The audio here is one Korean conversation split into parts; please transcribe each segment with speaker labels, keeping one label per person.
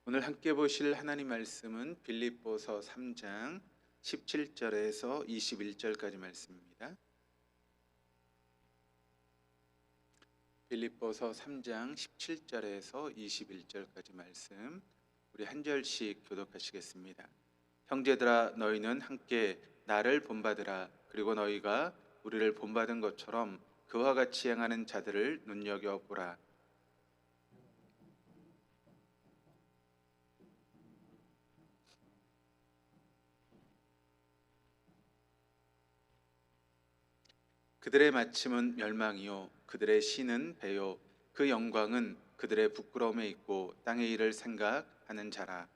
Speaker 1: 오늘 함께 보실 하나님 말씀은 빌립보서 3장 17절에서 21절까지 말씀입니다. 빌립보서 3장 17절에서 21절까지 말씀, 우리 한 절씩 교독하시겠습니다. 형제들아, 너희는 함께 나를 본받으라. 그리고 너희가 우리를 본받은 것처럼 그와 같이 행하는 자들을 눈여겨보라. 그들의 마침은 멸망이요 그들의 신은 배요 그 영광은 그들의 부끄러움에 있고 땅의 일을 생각하는 자라.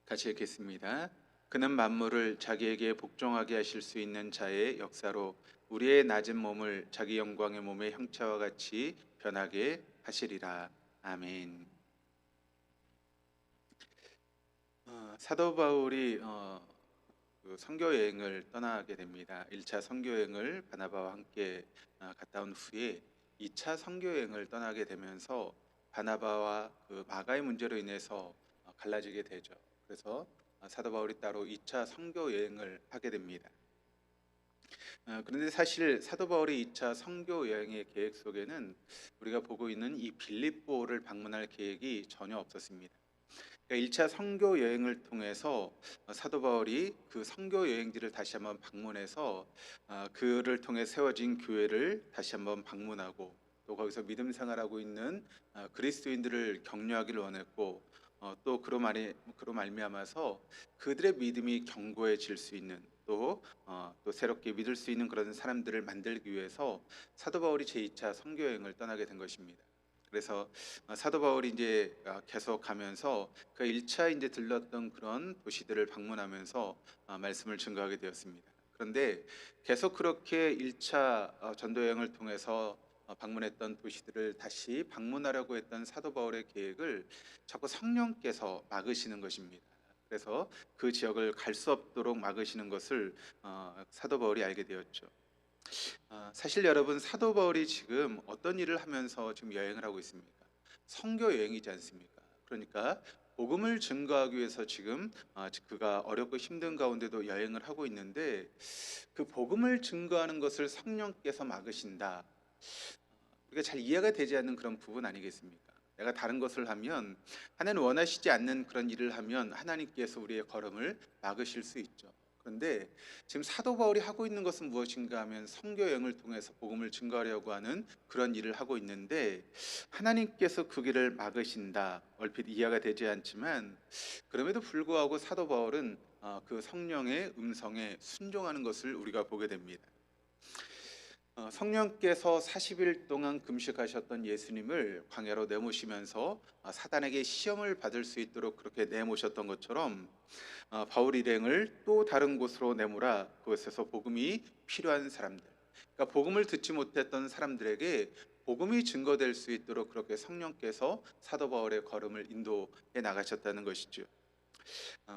Speaker 1: 같이 읽겠습니다. 그는 만물을 자기에게 복종하게 하실 수 있는 자의 역사로 우리의 낮은 몸을 자기 영광의 몸의 형체와 같이 변하게 하시리라. 아멘. 사도 바울이 그 선교 여행을 떠나게 됩니다. 1차 선교 여행을 바나바와 함께 갔다 온 후에 2차 선교 여행을 떠나게 되면서 바나바와 그 마가의 문제로 인해서 갈라지게 되죠. 그래서 사도 바울이 따로 2차 선교 여행을 하게 됩니다. 그런데 사실 사도 바울의 2차 선교 여행의 계획 속에는 우리가 보고 있는 이 빌립보를 방문할 계획이 전혀 없었습니다. 1차 선교 여행을 통해서 사도 바울이 그 선교 여행지를 다시 한번 방문해서 그를 통해 세워진 교회를 다시 한번 방문하고 또 거기서 믿음 생활하고 있는 그리스도인들을 격려하기를 원했고 또 그로 말미암아서 그들의 믿음이 견고해질 수 있는 또 새롭게 믿을 수 있는 그런 사람들을 만들기 위해서 사도 바울이 제2차 선교 여행을 떠나게 된 것입니다. 그래서 사도 바울이 이제 계속 가면서 그 1차 이제 들렀던 그런 도시들을 방문하면서 말씀을 증거하게 되었습니다. 그런데 계속 그렇게 1차 전도 여행을 통해서 방문했던 도시들을 다시 방문하려고 했던 사도 바울의 계획을 자꾸 성령께서 막으시는 것입니다. 그래서 그 지역을 갈 수 없도록 막으시는 것을 사도 바울이 알게 되었죠. 사실 여러분, 사도 바울이 지금 어떤 일을 하면서 지금 여행을 하고 있습니까? 선교 여행이지 않습니까? 그러니까 복음을 증거하기 위해서 지금 그가 어렵고 힘든 가운데도 여행을 하고 있는데 그 복음을 증거하는 것을 성령께서 막으신다. 우리가 잘 이해가 되지 않는 그런 부분 아니겠습니까? 내가 다른 것을 하면, 하나님 원하시지 않는 그런 일을 하면 하나님께서 우리의 걸음을 막으실 수 있죠. 그런데 지금 사도 바울이 하고 있는 것은 무엇인가 하면 선교 여행을 통해서 복음을 증거하려고 하는 그런 일을 하고 있는데 하나님께서 그 길을 막으신다. 얼핏 이해가 되지 않지만 그럼에도 불구하고 사도 바울은 그 성령의 음성에 순종하는 것을 우리가 보게 됩니다. 성령께서 40일 동안 금식하셨던 예수님을 광야로 내모시면서 사단에게 시험을 받을 수 있도록 그렇게 내모셨던 것처럼 바울 일행을 또 다른 곳으로 내모라. 그곳에서 복음이 필요한 사람들, 그러니까 복음을 듣지 못했던 사람들에게 복음이 증거될 수 있도록 그렇게 성령께서 사도 바울의 걸음을 인도해 나가셨다는 것이죠.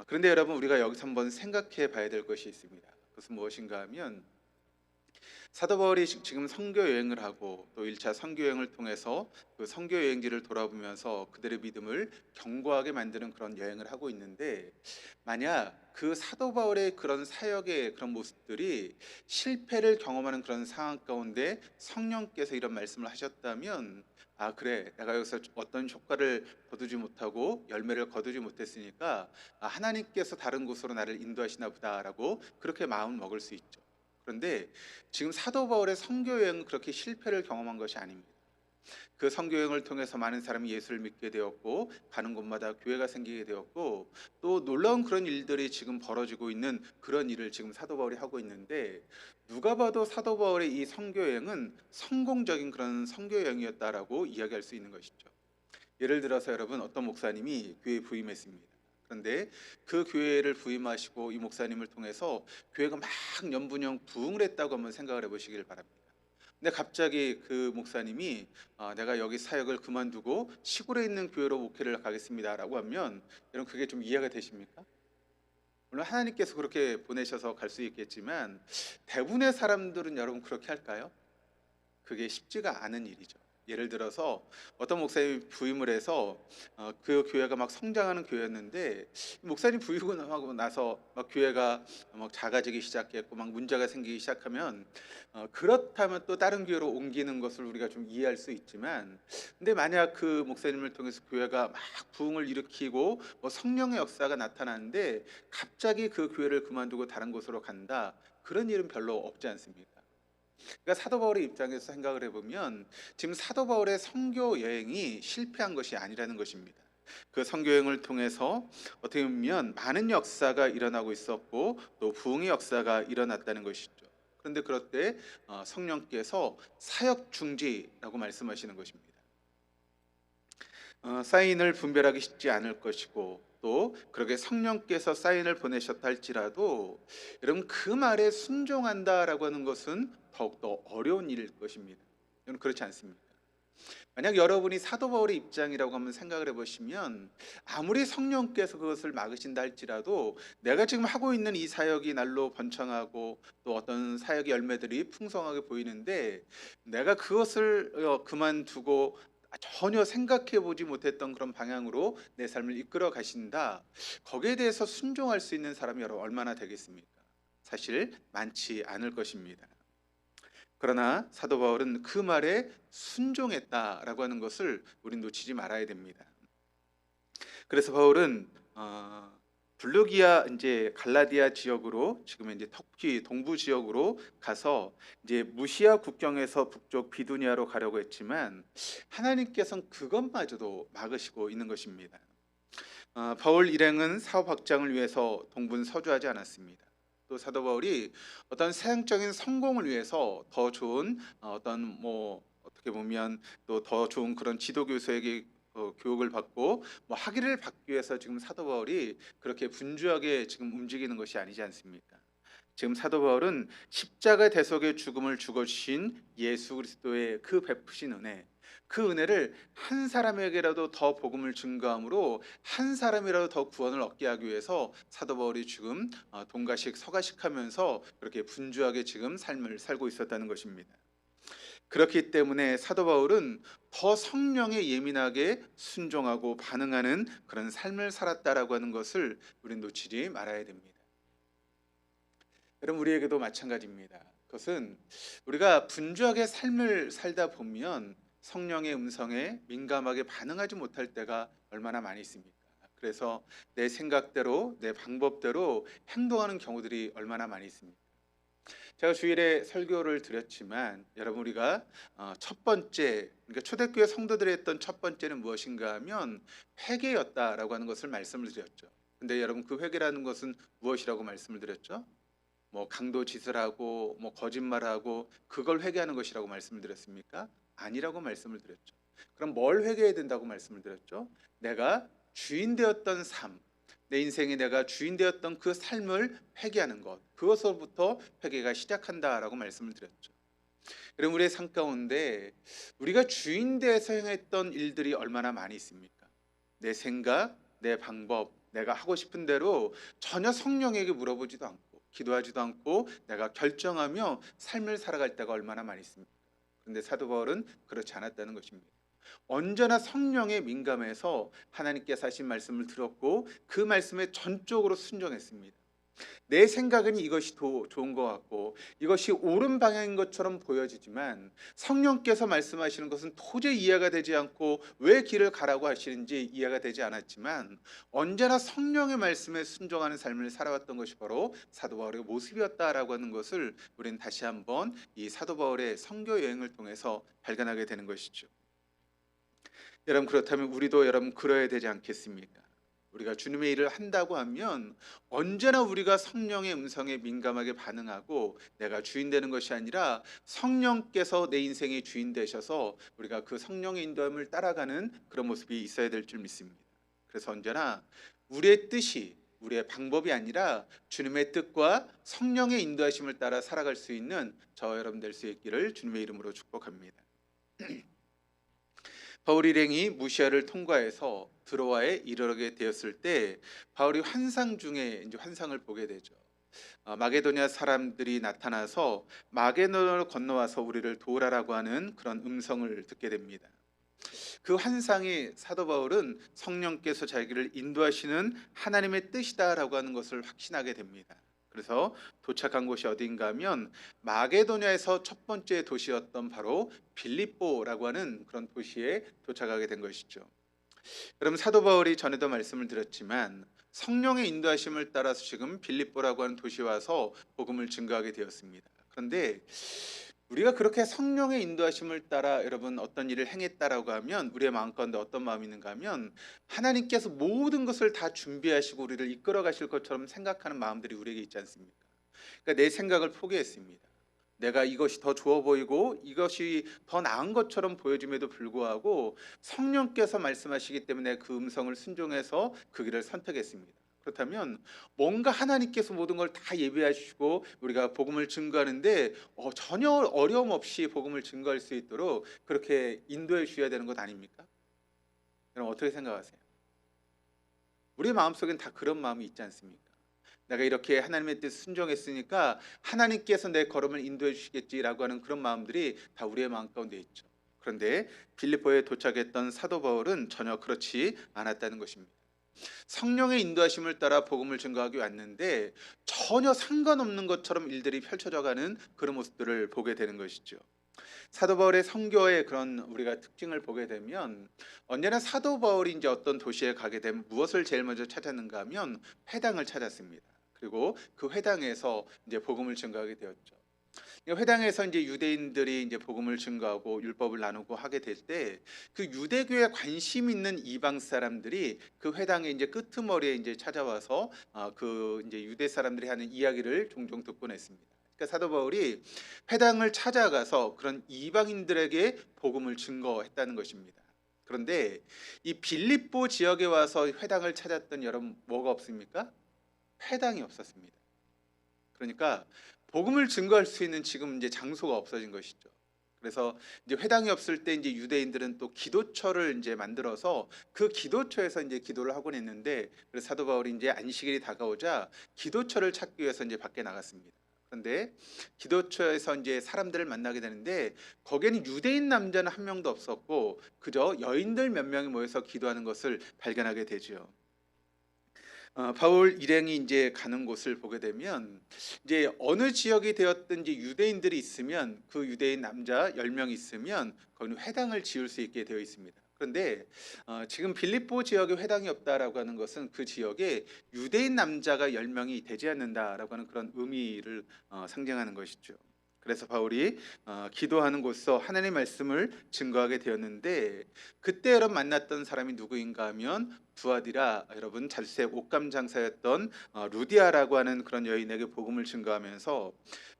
Speaker 1: 그런데 여러분, 우리가 여기서 한번 생각해 봐야 될 것이 있습니다. 그것은 무엇인가 하면 사도 바울이 지금 선교 여행을 하고 또 1차 선교 여행을 통해서 그 선교 여행지를 돌아보면서 그들의 믿음을 견고하게 만드는 그런 여행을 하고 있는데, 만약 그 사도 바울의 그런 사역의 그런 모습들이 실패를 경험하는 그런 상황 가운데 성령께서 이런 말씀을 하셨다면, 그래, 내가 여기서 어떤 효과를 거두지 못하고 열매를 거두지 못했으니까 하나님께서 다른 곳으로 나를 인도하시나 보다라고 그렇게 마음 먹을 수 있죠. 그런데 지금 사도 바울의 선교 여행은 그렇게 실패를 경험한 것이 아닙니다. 그 선교 여행을 통해서 많은 사람이 예수를 믿게 되었고 가는 곳마다 교회가 생기게 되었고 또 놀라운 그런 일들이 지금 벌어지고 있는 그런 일을 지금 사도 바울이 하고 있는데, 누가 봐도 사도 바울의 이 선교 여행은 성공적인 그런 선교 여행이었다라고 이야기할 수 있는 것이죠. 예를 들어서 여러분, 어떤 목사님이 교회에 부임했습니다. 그런데 그 교회를 부임하시고 이 목사님을 통해서 교회가 막 연분명 부흥을 했다고 한번 생각을 해보시길 바랍니다. 근데 갑자기 그 목사님이 내가 여기 사역을 그만두고 시골에 있는 교회로 목회를 가겠습니다 라고 하면, 여러분, 그게 좀 이해가 되십니까? 물론 하나님께서 그렇게 보내셔서 갈 수 있겠지만 대부분의 사람들은 여러분 그렇게 할까요? 그게 쉽지가 않은 일이죠. 예를 들어서 어떤 목사님이 부임을 해서 그 교회가 막 성장하는 교회였는데 목사님 부임하고 나서 막 교회가 막 작아지기 시작했고 막 문제가 생기기 시작하면 그렇다면 또 다른 교회로 옮기는 것을 우리가 좀 이해할 수 있지만, 근데 만약 그 목사님을 통해서 교회가 막 부흥을 일으키고 뭐 성령의 역사가 나타나는데 갑자기 그 교회를 그만두고 다른 곳으로 간다, 그런 일은 별로 없지 않습니까? 그러니까 사도 바울의 입장에서 생각을 해보면 지금 사도 바울의 선교 여행이 실패한 것이 아니라는 것입니다. 그 선교 여행을 통해서 어떻게 보면 많은 역사가 일어나고 있었고 또 부흥의 역사가 일어났다는 것이죠. 그런데 그럴 때 성령께서 사역 중지라고 말씀하시는 것입니다. 사인을 분별하기 쉽지 않을 것이고 또 그렇게 성령께서 사인을 보내셨다 할지라도 여러분 그 말에 순종한다라고 하는 것은 더욱더 어려운 일일 것입니다. 여러분 그렇지 않습니까? 만약 여러분이 사도 바울의 입장이라고 한번 생각을 해보시면 아무리 성령께서 그것을 막으신다 할지라도 내가 지금 하고 있는 이 사역이 날로 번창하고 또 어떤 사역의 열매들이 풍성하게 보이는데 내가 그것을 그만두고 전혀 생각해 보지 못했던 그런 방향으로 내 삶을 이끌어 가신다, 거기에 대해서 순종할 수 있는 사람이 여러분 얼마나 되겠습니까? 사실 많지 않을 것입니다. 그러나 사도 바울은 그 말에 순종했다라고 하는 것을 우린 놓치지 말아야 됩니다. 그래서 바울은 블루기아 이제 갈라디아 지역으로, 지금 이제 터키 동부 지역으로 가서 이제 무시아 국경에서 북쪽 비두니아로 가려고 했지만 하나님께서는 그것마저도 막으시고 있는 것입니다. 바울 일행은 사업 확장을 위해서 동분서주하지 않았습니다. 또 사도 바울이 어떤 세상적인 성공을 위해서 더 좋은 어떤 어떻게 보면 또 더 좋은 그런 지도 교수에게 교육을 받고 뭐 학위를 받기 위해서 지금 사도 바울이 그렇게 분주하게 지금 움직이는 것이 아니지 않습니까? 지금 사도 바울은 십자가 대속의 죽음을 죽어주신 예수 그리스도의 그 베푸신 은혜, 그 은혜를 한 사람에게라도 더 복음을 증거함으로 한 사람이라도 더 구원을 얻게 하기 위해서 사도 바울이 지금 동가식 서가식하면서 그렇게 분주하게 지금 삶을 살고 있었다는 것입니다. 그렇기 때문에 사도 바울은 더 성령에 예민하게 순종하고 반응하는 그런 삶을 살았다라고 하는 것을 우리는 놓치지 말아야 됩니다. 여러분 우리에게도 마찬가지입니다. 그것은 우리가 분주하게 삶을 살다 보면 성령의 음성에 민감하게 반응하지 못할 때가 얼마나 많이 있습니까? 그래서 내 생각대로 내 방법대로 행동하는 경우들이 얼마나 많이 있습니까? 제가 주일에 설교를 드렸지만 여러분 우리가 첫 번째, 그러니까 초대교회 성도들이 했던 첫 번째는 무엇인가 하면 회개였다라고 하는 것을 말씀을 드렸죠. 근데 여러분 그 회개라는 것은 무엇이라고 말씀을 드렸죠? 뭐 강도 짓을 하고 뭐 거짓말하고 그걸 회개하는 것이라고 말씀을 드렸습니까? 아니라고 말씀을 드렸죠. 그럼 뭘 회개해야 된다고 말씀을 드렸죠? 내가 주인 되었던 삶, 내 인생에 내가 주인 되었던 그 삶을 회개하는 것, 그것으로부터 회개가 시작한다라고 말씀을 드렸죠. 여러분 우리의 삶 가운데 우리가 주인 되어서 행했던 일들이 얼마나 많이 있습니까? 내 생각, 내 방법, 내가 하고 싶은 대로 전혀 성령에게 물어보지도 않고 기도하지도 않고 내가 결정하며 삶을 살아갈 때가 얼마나 많이 있습니까? 그런데 사도 바울은 그렇지 않았다는 것입니다. 언제나 성령에 민감해서 하나님께서 하신 말씀을 들었고 그 말씀에 전적으로 순종했습니다. 내 생각은 이것이 더 좋은 것 같고 이것이 옳은 방향인 것처럼 보여지지만 성령께서 말씀하시는 것은 도저히 이해가 되지 않고 왜 길을 가라고 하시는지 이해가 되지 않았지만 언제나 성령의 말씀에 순종하는 삶을 살아왔던 것이 바로 사도 바울의 모습이었다라고 하는 것을 우리는 다시 한번 이 사도 바울의 선교 여행을 통해서 발견하게 되는 것이죠. 여러분 그렇다면 우리도 여러분 그러해야 되지 않겠습니까? 우리가 주님의 일을 한다고 하면 언제나 우리가 성령의 음성에 민감하게 반응하고 내가 주인 되는 것이 아니라 성령께서 내 인생의 주인 되셔서 우리가 그 성령의 인도함을 따라가는 그런 모습이 있어야 될 줄 믿습니다. 그래서 언제나 우리의 뜻이, 우리의 방법이 아니라 주님의 뜻과 성령의 인도하심을 따라 살아갈 수 있는 저 여러분 될 수 있기를 주님의 이름으로 축복합니다. 바울 일행이 무시아를 통과해서 드로아에 이르게 되었을 때 바울이 환상 중에 이제 환상을 보게 되죠. 마게도냐 사람들이 나타나서 마게도냐로 건너와서 우리를 도우라라고 하는 그런 음성을 듣게 됩니다. 그 환상이 사도 바울은 성령께서 자기를 인도하시는 하나님의 뜻이다라고 하는 것을 확신하게 됩니다. 그래서 도착한 곳이 어디인가 하면 마게도냐에서 첫 번째 도시였던 바로 빌립보라고 하는 그런 도시에 도착하게 된 것이죠. 그럼 사도 바울이 전에도 말씀을 드렸지만 성령의 인도하심을 따라서 지금 빌립보라고 하는 도시에 와서 복음을 증거하게 되었습니다. 그런데 우리가 그렇게 성령의 인도하심을 따라 여러분 어떤 일을 행했다라고 하면 우리의 마음 가운데 어떤 마음이 있는가 하면 하나님께서 모든 것을 다 준비하시고 우리를 이끌어 가실 것처럼 생각하는 마음들이 우리에게 있지 않습니까? 그러니까 내 생각을 포기했습니다. 내가 이것이 더 좋아 보이고 이것이 더 나은 것처럼 보여짐에도 불구하고 성령께서 말씀하시기 때문에 그 음성을 순종해서 그 길을 선택했습니다. 그렇다면 뭔가 하나님께서 모든 걸 다 예비하시고 우리가 복음을 증거하는데 전혀 어려움 없이 복음을 증거할 수 있도록 그렇게 인도해 주셔야 되는 것 아닙니까? 여러분 어떻게 생각하세요? 우리 마음속엔 다 그런 마음이 있지 않습니까? 내가 이렇게 하나님의 뜻 순종했으니까 하나님께서 내 걸음을 인도해 주시겠지라고 하는 그런 마음들이 다 우리의 마음 가운데 있죠. 그런데 빌립보에 도착했던 사도 바울은 전혀 그렇지 않았다는 것입니다. 성령의 인도하심을 따라 복음을 증거하기 왔는데 전혀 상관없는 것처럼 일들이 펼쳐져가는 그런 모습들을 보게 되는 것이죠. 사도 바울의 선교의 그런 우리가 특징을 보게 되면 언제나 사도 바울이 이제 어떤 도시에 가게 되면 무엇을 제일 먼저 찾았는가 하면 회당을 찾았습니다. 그리고 그 회당에서 이제 복음을 증거하게 되었죠. 회당에서 이제 유대인들이 이제 복음을 증거하고 율법을 나누고 하게 될 때 그 유대교에 관심 있는 이방 사람들이 그 회당의 이제 끄트머리에 이제 찾아와서 그 이제 유대 사람들이 하는 이야기를 종종 듣곤 했습니다. 그러니까 사도 바울이 회당을 찾아가서 그런 이방인들에게 복음을 증거했다는 것입니다. 그런데 이 빌립보 지역에 와서 회당을 찾았던 여러분 뭐가 없습니까? 회당이 없었습니다. 그러니까 복음을 증거할 수 있는 지금 이제 장소가 없어진 것이죠. 그래서 이제 회당이 없을 때 이제 유대인들은 또 기도처를 이제 만들어서 그 기도처에서 이제 기도를 하곤 했는데 그래서 사도 바울이 이제 안식일이 다가오자 기도처를 찾기 위해서 이제 밖에 나갔습니다. 그런데 기도처에서 이제 사람들을 만나게 되는데 거기에는 유대인 남자는 한 명도 없었고 그저 여인들 몇 명이 모여서 기도하는 것을 발견하게 되죠. 바울 일행이 이제 가는 곳을 보게 되면 이제 어느 지역이 되었든지 유대인들이 있으면 그 유대인 남자 10명 있으면 거기는 회당을 지을 수 있게 되어 있습니다. 그런데 지금 빌립보 지역에 회당이 없다라고 하는 것은 그 지역에 유대인 남자가 10명이 되지 않는다라고 하는 그런 의미를 상징하는 것이죠. 그래서 바울이 기도하는 곳에서 하나님의 말씀을 증거하게 되었는데 그때 여러분 만났던 사람이 누구인가 하면 두아디라 여러분 자주색 옷감 장사였던 루디아라고 하는 그런 여인에게 복음을 증거하면서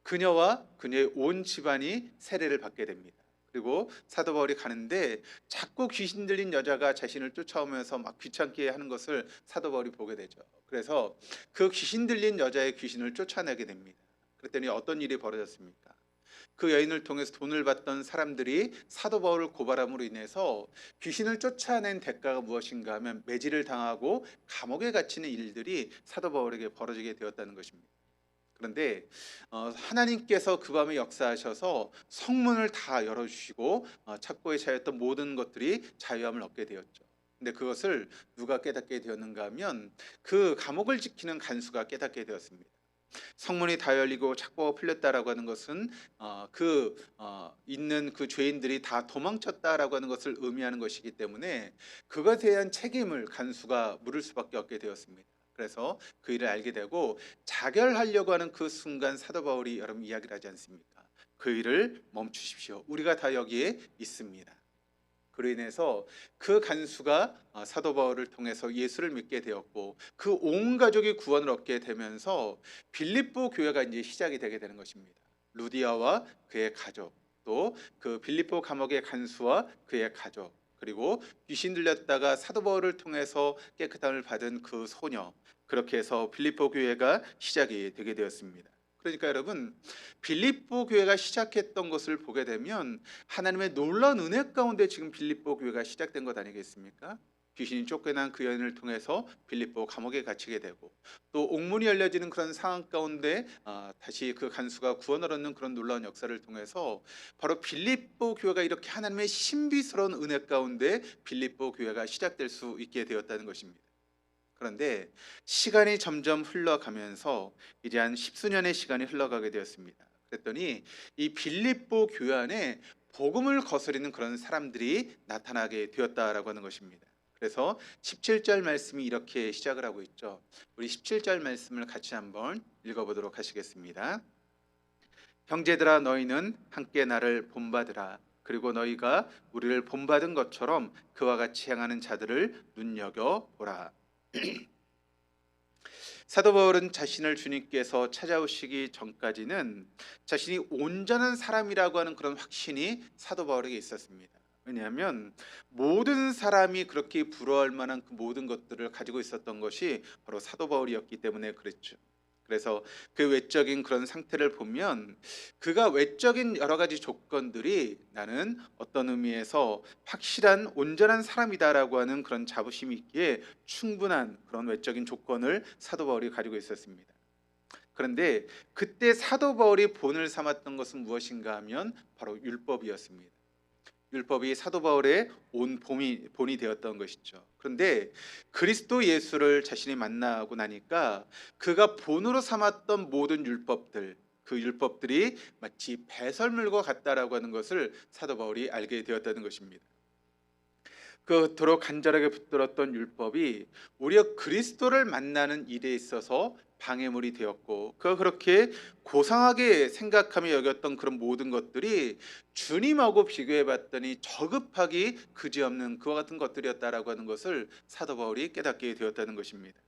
Speaker 1: 그녀와 그녀의 온 집안이 세례를 받게 됩니다. 그리고 사도 바울이 가는데 자꾸 귀신 들린 여자가 자신을 쫓아오면서 막 귀찮게 하는 것을 사도 바울이 보게 되죠. 그래서 그 귀신 들린 여자의 귀신을 쫓아내게 됩니다. 그랬더니 어떤 일이 벌어졌습니까? 그 여인을 통해서 돈을 받던 사람들이 사도 바울을 고발함으로 인해서 귀신을 쫓아낸 대가가 무엇인가 하면 매질을 당하고 감옥에 갇히는 일들이 사도 바울에게 벌어지게 되었다는 것입니다. 그런데 하나님께서 그 밤에 역사하셔서 성문을 다 열어주시고 착고에 차였던 모든 것들이 자유함을 얻게 되었죠. 근데 그것을 누가 깨닫게 되었는가 하면 그 감옥을 지키는 간수가 깨닫게 되었습니다. 성문이 다 열리고 착고가 풀렸다라고 하는 것은 있는 그 죄인들이 다 도망쳤다라고 하는 것을 의미하는 것이기 때문에 그것에 대한 책임을 간수가 물을 수밖에 없게 되었습니다. 그래서 그 일을 알게 되고 자결하려고 하는 그 순간 사도 바울이 여러분 이야기를 하지 않습니까? 그 일을 멈추십시오. 우리가 다 여기에 있습니다. 그로 인해서 그 간수가 사도 바울을 통해서 예수를 믿게 되었고 그 온 가족이 구원을 얻게 되면서 빌립보 교회가 이제 시작이 되게 되는 것입니다. 루디아와 그의 가족, 또 그 빌립보 감옥의 간수와 그의 가족, 그리고 귀신 들렸다가 사도 바울을 통해서 깨끗함을 받은 그 소녀, 그렇게 해서 빌립보 교회가 시작이 되게 되었습니다. 그러니까 여러분, 빌립보 교회가 시작했던 것을 보게 되면 하나님의 놀라운 은혜 가운데 지금 빌립보 교회가 시작된 것 아니겠습니까? 귀신이 쫓겨난 그 여인을 통해서 빌립보 감옥에 갇히게 되고, 또 옥문이 열려지는 그런 상황 가운데 다시 그 간수가 구원을 얻는 그런 놀라운 역사를 통해서 바로 빌립보 교회가 이렇게 하나님의 신비스러운 은혜 가운데 빌립보 교회가 시작될 수 있게 되었다는 것입니다. 그런데 시간이 점점 흘러가면서 이제 한 십수년의 시간이 흘러가게 되었습니다. 그랬더니 이 빌립보 교회 안에 복음을 거스리는 그런 사람들이 나타나게 되었다라고 하는 것입니다. 그래서 17절 말씀이 이렇게 시작을 하고 있죠. 우리 17절 말씀을 같이 한번 읽어보도록 하시겠습니다. 형제들아, 너희는 함께 나를 본받으라. 그리고 너희가 우리를 본받은 것처럼 그와 같이 행하는 자들을 눈여겨보라. 사도 바울은 자신을 주님께서 찾아오시기 전까지는 자신이 온전한 사람이라고 하는 그런 확신이 사도 바울에게 있었습니다. 왜냐하면 모든 사람이 그렇게 부러워할 만한 그 모든 것들을 가지고 있었던 것이 바로 사도 바울이었기 때문에 그랬죠. 그래서 그 외적인 그런 상태를 보면 그가 외적인 여러 가지 조건들이 나는 어떤 의미에서 확실한 온전한 사람이다라고 하는 그런 자부심이 있기에 충분한 그런 외적인 조건을 사도 바울이 가지고 있었습니다. 그런데 그때 사도 바울이 본을 삼았던 것은 무엇인가 하면 바로 율법이었습니다. 율법이 사도 바울의 온 본이 되었던 것이죠. 그런데 그리스도 예수를 자신이 만나고 나니까 그가 본으로 삼았던 모든 율법들, 그 율법들이 마치 배설물과 같다라고 하는 것을 사도 바울이 알게 되었다는 것입니다. 그토록 간절하게 붙들었던 율법이 오히려 그리스도를 만나는 일에 있어서 방해물이 되었고, 그가 그렇게 고상하게 생각하며 여겼던 그런 모든 것들이 주님하고 비교해 봤더니 저급하기 그지없는 그와 같은 것들이었다라고 하는 것을 사도 바울이 깨닫게 되었다는 것입니다.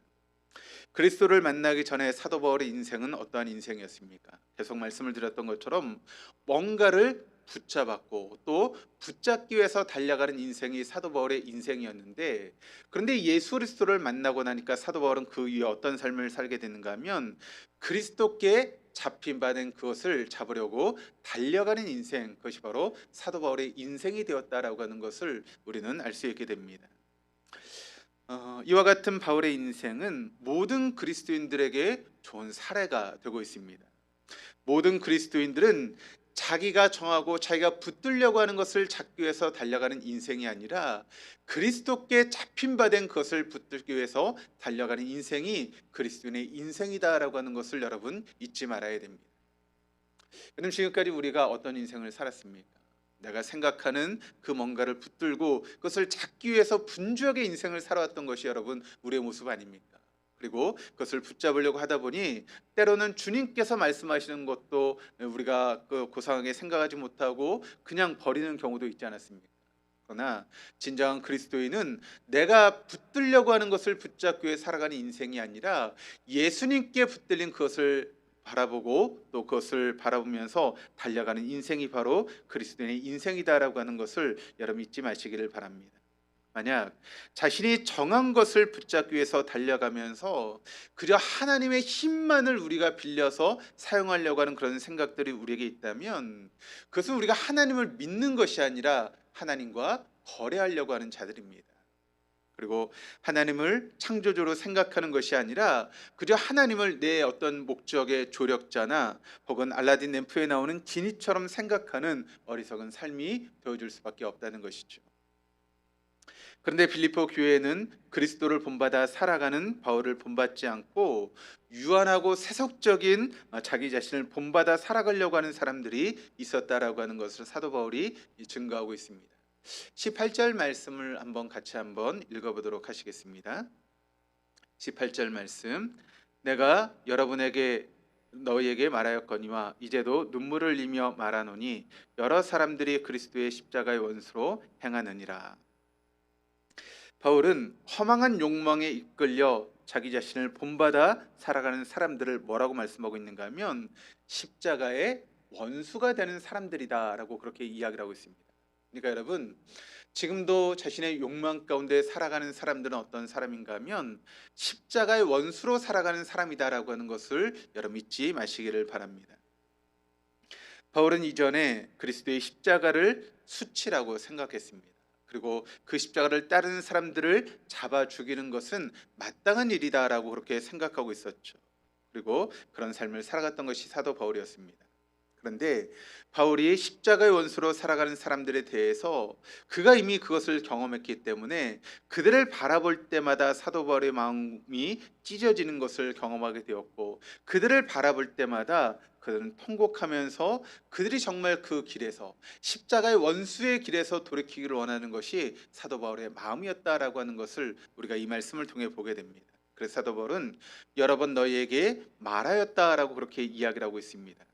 Speaker 1: 그리스도를 만나기 전에 사도 바울의 인생은 어떠한 인생이었습니까? 계속 말씀을 드렸던 것처럼 뭔가를 붙잡았고 또 붙잡기 위해서 달려가는 인생이 사도 바울의 인생이었는데, 그런데 예수 그리스도를 만나고 나니까 사도 바울은 그 위에 어떤 삶을 살게 되는가 하면 그리스도께 잡힌 바는 그것을 잡으려고 달려가는 인생, 그것이 바로 사도 바울의 인생이 되었다라고 하는 것을 우리는 알 수 있게 됩니다. 이와 같은 바울의 인생은 모든 그리스도인들에게 좋은 사례가 되고 있습니다. 모든 그리스도인들은 자기가 정하고 자기가 붙들려고 하는 것을 잡기 위해서 달려가는 인생이 아니라 그리스도께 잡힌 바 된 것을 붙들기 위해서 달려가는 인생이 그리스도인의 인생이다라고 하는 것을 여러분 잊지 말아야 됩니다. 그럼 지금까지 우리가 어떤 인생을 살았습니까? 내가 생각하는 그 뭔가를 붙들고 그것을 잡기 위해서 분주하게 인생을 살아왔던 것이 여러분 우리의 모습 아닙니까? 그리고 그것을 붙잡으려고 하다 보니 때로는 주님께서 말씀하시는 것도 우리가 고상하게 생각하지 못하고 그냥 버리는 경우도 있지 않았습니까? 그러나 진정한 그리스도인은 내가 붙들려고 하는 것을 붙잡기 위해 살아가는 인생이 아니라 예수님께 붙들린 그것을 바라보고 또 그것을 바라보면서 달려가는 인생이 바로 그리스도인의 인생이다라고 하는 것을 여러분 잊지 마시기를 바랍니다. 만약 자신이 정한 것을 붙잡기 위해서 달려가면서 그저 하나님의 힘만을 우리가 빌려서 사용하려고 하는 그런 생각들이 우리에게 있다면 그것은 우리가 하나님을 믿는 것이 아니라 하나님과 거래하려고 하는 자들입니다. 그리고 하나님을 창조주로 생각하는 것이 아니라 그저 하나님을 내 어떤 목적의 조력자나 혹은 알라딘 램프에 나오는 지니처럼 생각하는 어리석은 삶이 되어줄 수밖에 없다는 것이죠. 그런데 빌립보 교회는 그리스도를 본받아 살아가는 바울을 본받지 않고 유한하고 세속적인 자기 자신을 본받아 살아가려고 하는 사람들이 있었다라고 하는 것을 사도 바울이 증거하고 있습니다. 18절 말씀을 같이 한번 읽어보도록 하시겠습니다. 18절 말씀, 내가 너희에게 말하였거니와 이제도 눈물을 흘리며 말하노니 여러 사람들이 그리스도의 십자가의 원수로 행하느니라. 바울은 허망한 욕망에 이끌려 자기 자신을 본받아 살아가는 사람들을 뭐라고 말씀하고 있는가 하면 십자가의 원수가 되는 사람들이다라고 그렇게 이야기를 하고 있습니다. 그러니까 여러분, 지금도 자신의 욕망 가운데 살아가는 사람들은 어떤 사람인가 하면 십자가의 원수로 살아가는 사람이다라고 하는 것을 여러분 잊지 마시기를 바랍니다. 바울은 이전에 그리스도의 십자가를 수치라고 생각했습니다. 그리고 그 십자가를 따르는 사람들을 잡아 죽이는 것은 마땅한 일이다라고 그렇게 생각하고 있었죠. 그리고 그런 삶을 살아갔던 것이 사도 바울이었습니다. 그런데 바울이 십자가의 원수로 살아가는 사람들에 대해서 그가 이미 그것을 경험했기 때문에 그들을 바라볼 때마다 사도 바울의 마음이 찢어지는 것을 경험하게 되었고, 그들을 바라볼 때마다 그들은 통곡하면서 그들이 정말 그 길에서, 십자가의 원수의 길에서 돌이키기를 원하는 것이 사도 바울의 마음이었다라고 하는 것을 우리가 이 말씀을 통해 보게 됩니다. 그래서 사도 바울은 여러 번 너희에게 말하였다라고 그렇게 이야기를 하고 있습니다.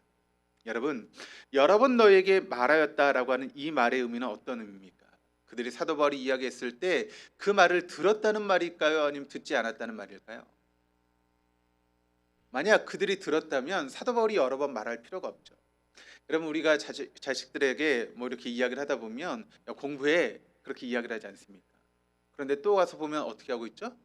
Speaker 1: 여러분, 여러 번 너에게 말하였다라고 하는 이 말의 의미는 어떤 의미입니까? 그들이 사도 바울이 이야기했을 때 그 말을 들었다는 말일까요? 아니면 듣지 않았다는 말일까요? 만약 그들이 들었다면 사도 바울이 여러 번 말할 필요가 없죠. 여러분, 우리가 자식들에게 뭐 이렇게 이야기를 하다 보면 야, 공부해, 그렇게 이야기를 하지 않습니까? 그런데 또 가서 보면 어떻게 하고 있죠?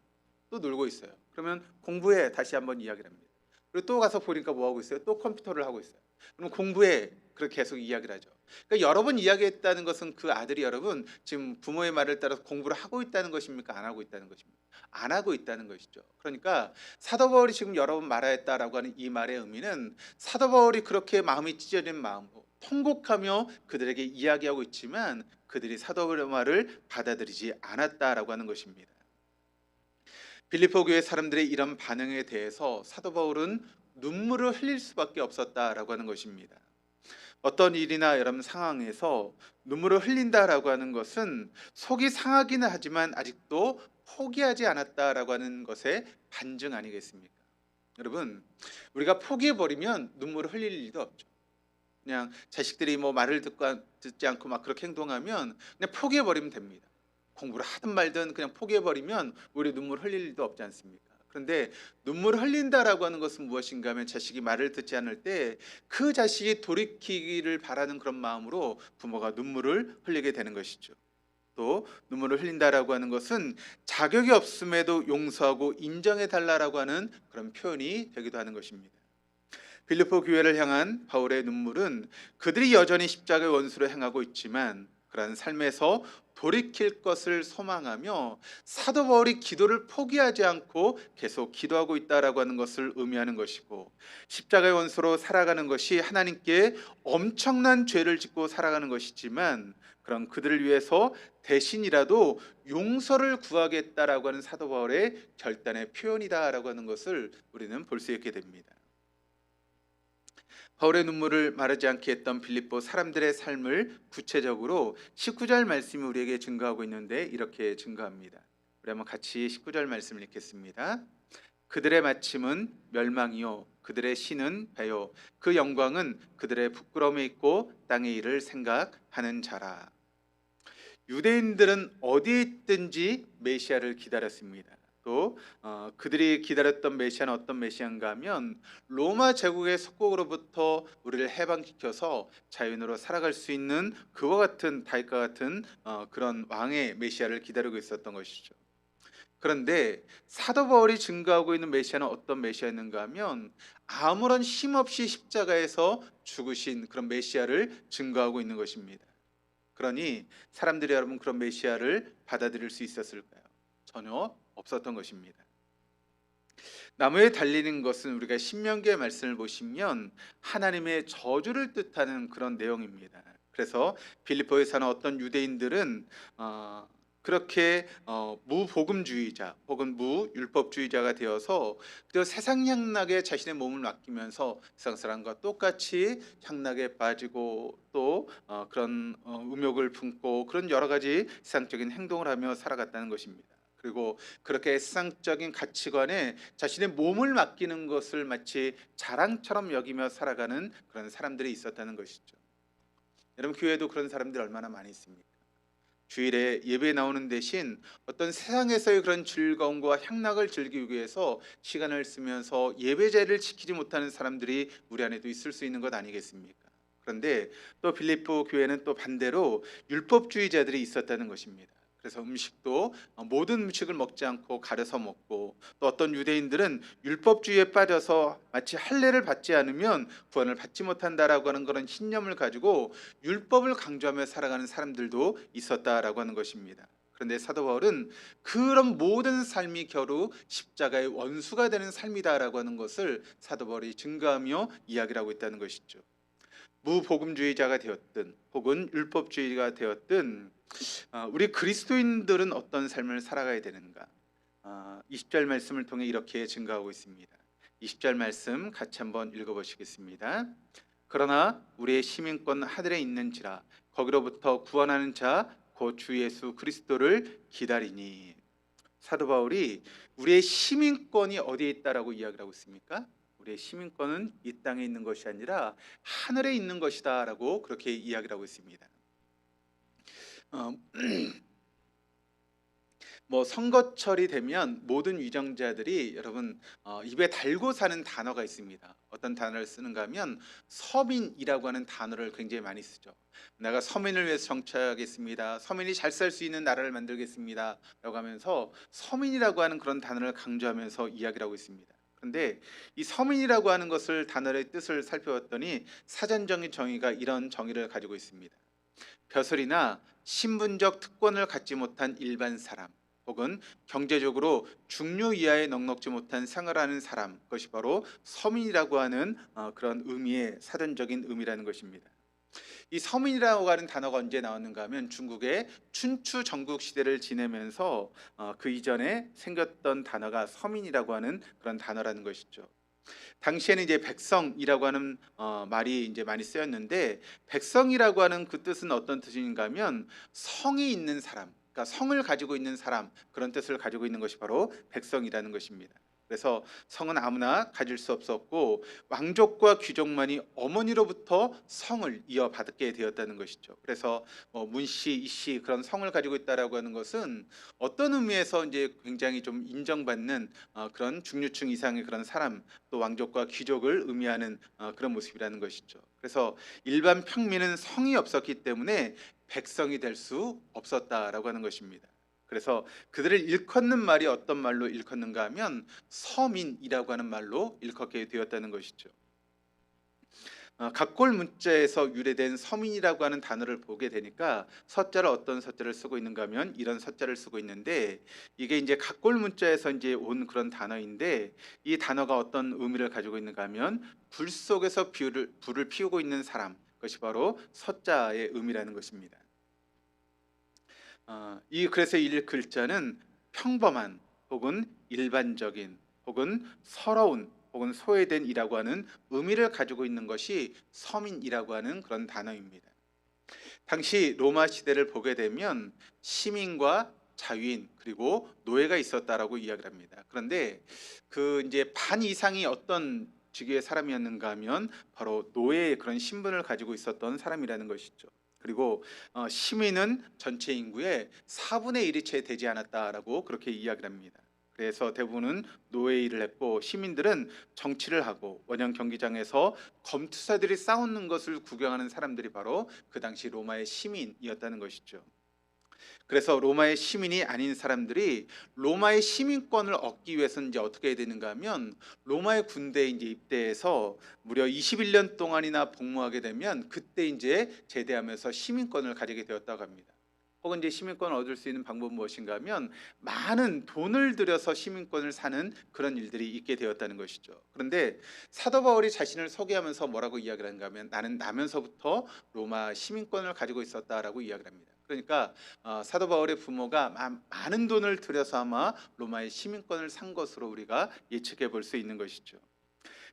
Speaker 1: 또 놀고 있어요. 그러면 공부해, 다시 한번 이야기를 합니다. 그리고 또 가서 보니까 뭐 하고 있어요? 또 컴퓨터를 하고 있어요. 그럼 공부해, 그렇게 계속 이야기를 하죠. 그러니까 여러 번 이야기했다는 것은 그 아들이 여러분 지금 부모의 말을 따라서 공부를 하고 있다는 것입니까? 안 하고 있다는 것입니까? 안 하고 있다는 것이죠. 그러니까 사도 바울이 지금 여러 번 말하였다라고 하는 이 말의 의미는 사도 바울이 그렇게 마음이 찢어진 마음으로 통곡하며 그들에게 이야기하고 있지만 그들이 사도 바울의 말을 받아들이지 않았다라고 하는 것입니다. 빌립보 교회 사람들의 이런 반응에 대해서 사도 바울은 눈물을 흘릴 수밖에 없었다라고 하는 것입니다. 어떤 일이나 여러분 상황에서 눈물을 흘린다라고 하는 것은 속이 상하기는 하지만 아직도 포기하지 않았다라고 하는 것의 반증 아니겠습니까? 여러분, 우리가 포기해버리면 눈물을 흘릴 일도 없죠. 그냥 자식들이 뭐 말을 듣지 않고 막 그렇게 행동하면 그냥 포기해버리면 됩니다. 공부를 하든 말든 그냥 포기해버리면 우리 눈물 흘릴 일도 없지 않습니까? 그런데 눈물을 흘린다라고 하는 것은 무엇인가 하면 자식이 말을 듣지 않을 때 그 자식이 돌이키기를 바라는 그런 마음으로 부모가 눈물을 흘리게 되는 것이죠. 또 눈물을 흘린다라고 하는 것은 자격이 없음에도 용서하고 인정해 달라라고 하는 그런 표현이 되기도 하는 것입니다. 빌립보 교회를 향한 바울의 눈물은 그들이 여전히 십자가의 원수로 행하고 있지만 그러한 삶에서 돌이킬 것을 소망하며 사도 바울이 기도를 포기하지 않고 계속 기도하고 있다라고 하는 것을 의미하는 것이고, 십자가의 원수로 살아가는 것이 하나님께 엄청난 죄를 짓고 살아가는 것이지만 그런 그들을 위해서 대신이라도 용서를 구하겠다라고 하는 사도 바울의 결단의 표현이다라고 하는 것을 우리는 볼 수 있게 됩니다. 바울의 눈물을 마르지 않게 했던 빌립보 사람들의 삶을 구체적으로 19절 말씀이 우리에게 증거하고 있는데 이렇게 증거합니다. 우리 한번 같이 19절 말씀을 읽겠습니다. 그들의 마침은 멸망이요 그들의 신은 배요 그 영광은 그들의 부끄러움에 있고 땅의 일을 생각하는 자라. 유대인들은 어디에 있든지 메시아를 기다렸습니다. 또 그들이 기다렸던 메시아는 어떤 메시아인가 하면 로마 제국의 속국으로부터 우리를 해방시켜서 자유인으로 살아갈 수 있는 그와 같은 다윗과 같은 그런 왕의 메시아를 기다리고 있었던 것이죠. 그런데 사도 바울이 증거하고 있는 메시아는 어떤 메시아였는가 하면 아무런 힘 없이 십자가에서 죽으신 그런 메시아를 증거하고 있는 것입니다. 그러니 사람들이 여러분 그런 메시아를 받아들일 수 있었을까요? 전혀 없었던 것입니다. 나무에 달리는 것은 우리가 신명기의 말씀을 보시면 하나님의 저주를 뜻하는 그런 내용입니다. 그래서 빌립보에 사는 어떤 유대인들은 그렇게 무복음주의자 혹은 무율법주의자가 되어서 그저 세상 향락에 자신의 몸을 맡기면서 세상 사람과 똑같이 향락에 빠지고 또 그런 음욕을 품고 그런 여러 가지 세상적인 행동을 하며 살아갔다는 것입니다. 그리고 그렇게 세상적인 가치관에 자신의 몸을 맡기는 것을 마치 자랑처럼 여기며 살아가는 그런 사람들이 있었다는 것이죠. 여러분, 교회에도 그런 사람들이 얼마나 많이 있습니까? 주일에 예배에 나오는 대신 어떤 세상에서의 그런 즐거움과 향락을 즐기기 위해서 시간을 쓰면서 예배 자리를 지키지 못하는 사람들이 우리 안에도 있을 수 있는 것 아니겠습니까? 그런데 또 빌립보 교회는 또 반대로 율법주의자들이 있었다는 것입니다. 그래서 음식도 모든 음식을 먹지 않고 가려서 먹고, 또 어떤 유대인들은 율법주의에 빠져서 마치 할례를 받지 않으면 구원을 받지 못한다라고 하는 그런 신념을 가지고 율법을 강조하며 살아가는 사람들도 있었다라고 하는 것입니다. 그런데 사도 바울은 그런 모든 삶이 겨루 십자가의 원수가 되는 삶이다라고 하는 것을 사도 바울이 증거하며 이야기를 하고 있다는 것이죠. 무복음주의자가 되었든 혹은 율법주의가 되었든 우리 그리스도인들은 어떤 삶을 살아가야 되는가? 20절 말씀을 통해 이렇게 증거하고 있습니다. 20절 말씀 같이 한번 읽어보시겠습니다. 그러나 우리의 시민권 하늘에 있는지라 거기로부터 구원하는 자 곧 주 예수 그리스도를 기다리니. 사도 바울이 우리의 시민권이 어디에 있다라고 이야기를 하고 있습니까? 우리의 시민권은 이 땅에 있는 것이 아니라 하늘에 있는 것이다라고 그렇게 이야기를 하고 있습니다. 어, 선거철이 되면 모든 위정자들이 여러분 입에 달고 사는 단어가 있습니다. 어떤 단어를 쓰는가 하면 서민이라고 하는 단어를 굉장히 많이 쓰죠. 내가 서민을 위해서 정치하겠습니다. 서민이 잘 살 수 있는 나라를 만들겠습니다. 라고 하면서 서민이라고 하는 그런 단어를 강조하면서 이야기를 하고 있습니다. 그런데 이 서민이라고 하는 것을 단어의 뜻을 살펴봤더니 사전적인 정의가 이런 정의를 가지고 있습니다. 벼슬이나 신분적 특권을 갖지 못한 일반 사람, 혹은 경제적으로 중류 이하에 넉넉지 못한 생활하는 사람, 그것이 바로 서민이라고 하는 그런 의미의 사전적인 의미라는 것입니다. 이 서민이라고 하는 단어가 언제 나왔는가 하면 중국의 춘추 전국 시대를 지내면서 그 이전에 생겼던 단어가 서민이라고 하는 그런 단어라는 것이죠. 당시에는 이제 백성이라고 하는 말이 이제 많이 쓰였는데, 백성이라고 하는 그 뜻은 어떤 뜻인가 하면 성이 있는 사람, 그러니까 성을 가지고 있는 사람, 그런 뜻을 가지고 있는 것이 바로 백성이라는 것입니다. 그래서 성은 아무나 가질 수 없었고 왕족과 귀족만이 어머니로부터 성을 이어받게 되었다는 것이죠. 그래서 문씨, 이씨 그런 성을 가지고 있다라고 하는 것은 어떤 의미에서 이제 굉장히 좀 인정받는 그런 중류층 이상의 그런 사람, 또 왕족과 귀족을 의미하는 그런 모습이라는 것이죠. 그래서 일반 평민은 성이 없었기 때문에 백성이 될 수 없었다라고 하는 것입니다. 그래서 그들을 일컫는 말이 어떤 말로 일컫는가 하면 서민이라고 하는 말로 일컫게 되었다는 것이죠. 각골 문자에서 유래된 서민이라고 하는 단어를 보게 되니까 서자를 어떤 서자를 쓰고 있는가 하면 이런 서자를 쓰고 있는데, 이게 이제 각골 문자에서 이제 온 그런 단어인데, 이 단어가 어떤 의미를 가지고 있는가 하면 불 속에서 불을 피우고 있는 사람, 그것이 바로 서자의 의미라는 것입니다. 그래서 이 글자는 평범한 혹은 일반적인 혹은 서러운 혹은 소외된 이라고 하는 의미를 가지고 있는 것이 서민이라고 하는 그런 단어입니다. 당시 로마 시대를 보게 되면 시민과 자유인 그리고 노예가 있었다라고 이야기를 합니다. 그런데 그 이제 반 이상이 어떤 직위의 사람이었는가 하면 바로 노예의 그런 신분을 가지고 있었던 사람이라는 것이죠. 그리고 시민은 전체 인구의 4분의 1이 채 되지 않았다라고 그렇게 이야기를 합니다. 그래서 대부분은 노예 일을 했고, 시민들은 정치를 하고 원형 경기장에서 검투사들이 싸우는 것을 구경하는 사람들이 바로 그 당시 로마의 시민이었다는 것이죠. 그래서 로마의 시민이 아닌 사람들이 로마의 시민권을 얻기 위해서는 이제 어떻게 해야 되는가 하면 로마의 군대에 이제 입대해서 무려 21년 동안이나 복무하게 되면 그때 이제 제대하면서 시민권을 가지게 되었다고 합니다. 혹은 이제 시민권을 얻을 수 있는 방법은 무엇인가 하면 많은 돈을 들여서 시민권을 사는 그런 일들이 있게 되었다는 것이죠. 그런데 사도 바울이 자신을 소개하면서 뭐라고 이야기를 하는가 하면 나는 나면서부터 로마 시민권을 가지고 있었다라고 이야기를 합니다. 그러니까 사도 바울의 부모가 많은 돈을 들여서 아마 로마의 시민권을 산 것으로 우리가 예측해 볼 수 있는 것이죠.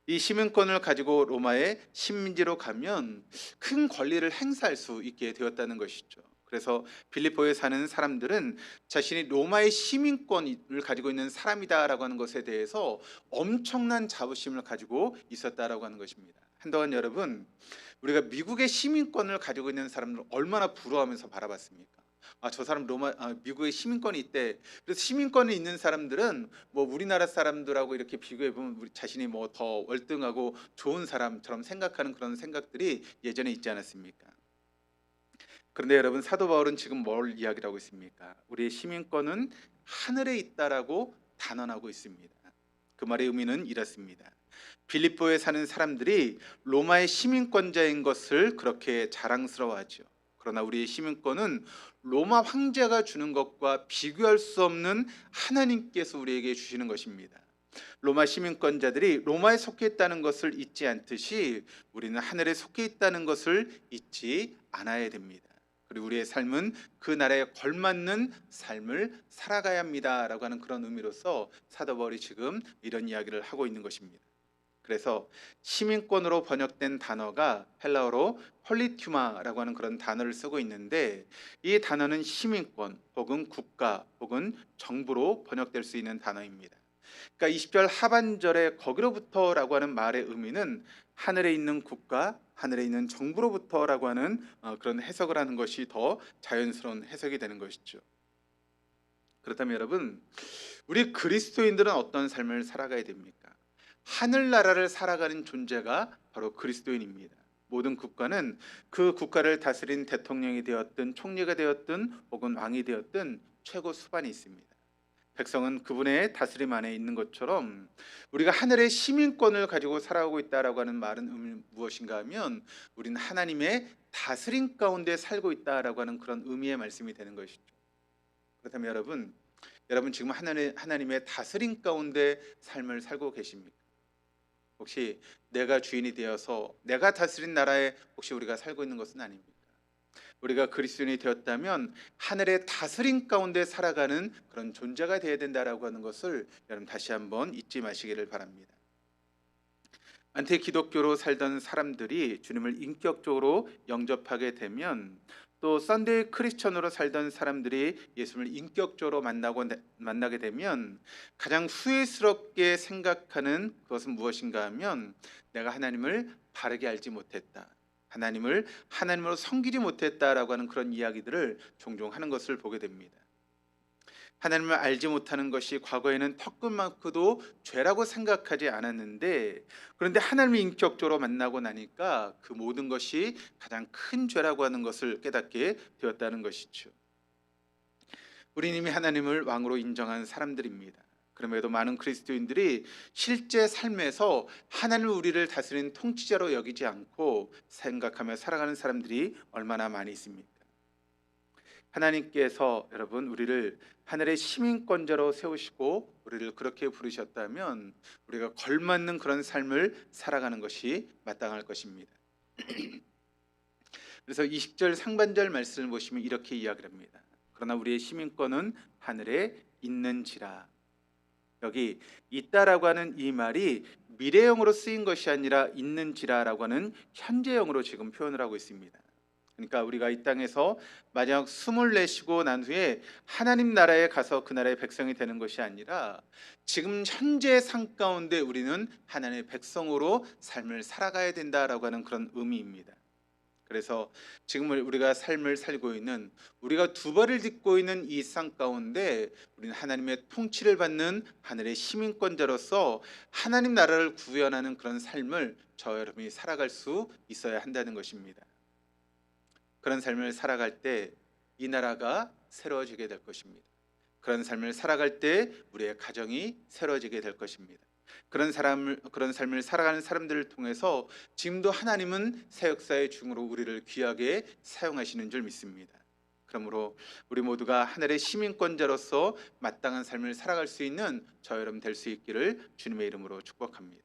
Speaker 1: 이 시민권을 가지고 로마의 식민지로 가면 큰 권리를 행사할 수 있게 되었다는 것이죠. 그래서 빌립보에 사는 사람들은 자신이 로마의 시민권을 가지고 있는 사람이다라고 하는 것에 대해서 엄청난 자부심을 가지고 있었다라고 하는 것입니다. 한동안 여러분, 우리가 미국의 시민권을 가지고 있는 사람들을 얼마나 부러워하면서 바라봤습니까? 저 사람 미국에 시민권이 있대. 그래서 시민권이 있는 사람들은 뭐 우리나라 사람들하고 이렇게 비교해 보면 우리 자신이 뭐 더 월등하고 좋은 사람처럼 생각하는 그런 생각들이 예전에 있지 않았습니까? 그런데 여러분, 사도 바울은 지금 뭘 이야기를 하고 있습니까? 우리의 시민권은 하늘에 있다라고 단언하고 있습니다. 그 말의 의미는 이렇습니다. 빌립보에 사는 사람들이 로마의 시민권자인 것을 그렇게 자랑스러워하죠. 그러나 우리의 시민권은 로마 황제가 주는 것과 비교할 수 없는 하나님께서 우리에게 주시는 것입니다. 로마 시민권자들이 로마에 속해 있다는 것을 잊지 않듯이 우리는 하늘에 속해 있다는 것을 잊지 않아야 됩니다. 그리고 우리의 삶은 그 나라에 걸맞는 삶을 살아가야 합니다라고 하는 그런 의미로서 사도 바울이 지금 이런 이야기를 하고 있는 것입니다. 그래서 시민권으로 번역된 단어가 헬라어로 폴리튜마라고 하는 그런 단어를 쓰고 있는데, 이 단어는 시민권 혹은 국가 혹은 정부로 번역될 수 있는 단어입니다. 그러니까 20절 하반절에 거기로부터라고 하는 말의 의미는 하늘에 있는 국가, 하늘에 있는 정부로부터라고 하는 그런 해석을 하는 것이 더 자연스러운 해석이 되는 것이죠. 그렇다면 여러분, 우리 그리스도인들은 어떤 삶을 살아가야 됩니까? 하늘나라를 살아가는 존재가 바로 그리스도인입니다. 모든 국가는 그 국가를 다스린 대통령이 되었든 총리가 되었든 혹은 왕이 되었든 최고 수반이 있습니다. 백성은 그분의 다스림 안에 있는 것처럼 우리가 하늘의 시민권을 가지고 살아가고 있다라고 하는 말은 무엇인가 하면 우리는 하나님의 다스림 가운데 살고 있다라고 하는 그런 의미의 말씀이 되는 것이죠. 그렇다면 여러분 지금 하나님의 다스림 가운데 삶을 살고 계십니까? 혹시 내가 주인이 되어서 내가 다스린 나라에 혹시 우리가 살고 있는 것은 아닙니까? 우리가 그리스도인이 되었다면 하늘의 다스림 가운데 살아가는 그런 존재가 되어야 된다라고 하는 것을 여러분 다시 한번 잊지 마시기를 바랍니다. 안티 기독교로 살던 사람들이 주님을 인격적으로 영접하게 되면, 또 썬데이 크리스천으로 살던 사람들이 예수님을 인격적으로 만나게 되면 가장 후회스럽게 생각하는 그것은 무엇인가 하면 내가 하나님을 바르게 알지 못했다, 하나님을 하나님으로 섬기지 못했다라고 하는 그런 이야기들을 종종 하는 것을 보게 됩니다. 하나님을 알지 못하는 것이 과거에는 턱끝만큼도 죄라고 생각하지 않았는데, 그런데 하나님을 인격적으로 만나고 나니까 그 모든 것이 가장 큰 죄라고 하는 것을 깨닫게 되었다는 것이죠. 우리는 이미 하나님을 왕으로 인정한 사람들입니다. 그럼에도 많은 그리스도인들이 실제 삶에서 하나님을 우리를 다스리는 통치자로 여기지 않고 생각하며 살아가는 사람들이 얼마나 많이 있습니까? 하나님께서 여러분 우리를 하늘의 시민권자로 세우시고 우리를 그렇게 부르셨다면 우리가 걸맞는 그런 삶을 살아가는 것이 마땅할 것입니다. 그래서 20절 상반절 말씀을 보시면 이렇게 이야기를 합니다. 그러나 우리의 시민권은 하늘에 있는지라. 여기 있다라고 하는 이 말이 미래형으로 쓰인 것이 아니라 있는지라라고 하는 현재형으로 지금 표현을 하고 있습니다. 그러니까 우리가 이 땅에서 마지막 숨을 내쉬고 난 후에 하나님 나라에 가서 그 나라의 백성이 되는 것이 아니라 지금 현재 삶 가운데 우리는 하나님의 백성으로 삶을 살아가야 된다라고 하는 그런 의미입니다. 그래서 지금 우리가 삶을 살고 있는, 우리가 두 발을 딛고 있는 이 삶 가운데 우리는 하나님의 통치를 받는 하늘의 시민권자로서 하나님 나라를 구현하는 그런 삶을 저 여러분이 살아갈 수 있어야 한다는 것입니다. 그런 삶을 살아갈 때 이 나라가 새로워지게 될 것입니다. 그런 삶을 살아갈 때 우리의 가정이 새로워지게 될 것입니다. 그런 삶을 살아가는 사람들을 통해서 지금도 하나님은 새 역사의 중으로 우리를 귀하게 사용하시는 줄 믿습니다. 그러므로 우리 모두가 하늘의 시민권자로서 마땅한 삶을 살아갈 수 있는 저 여러분 될 수 있기를 주님의 이름으로 축복합니다.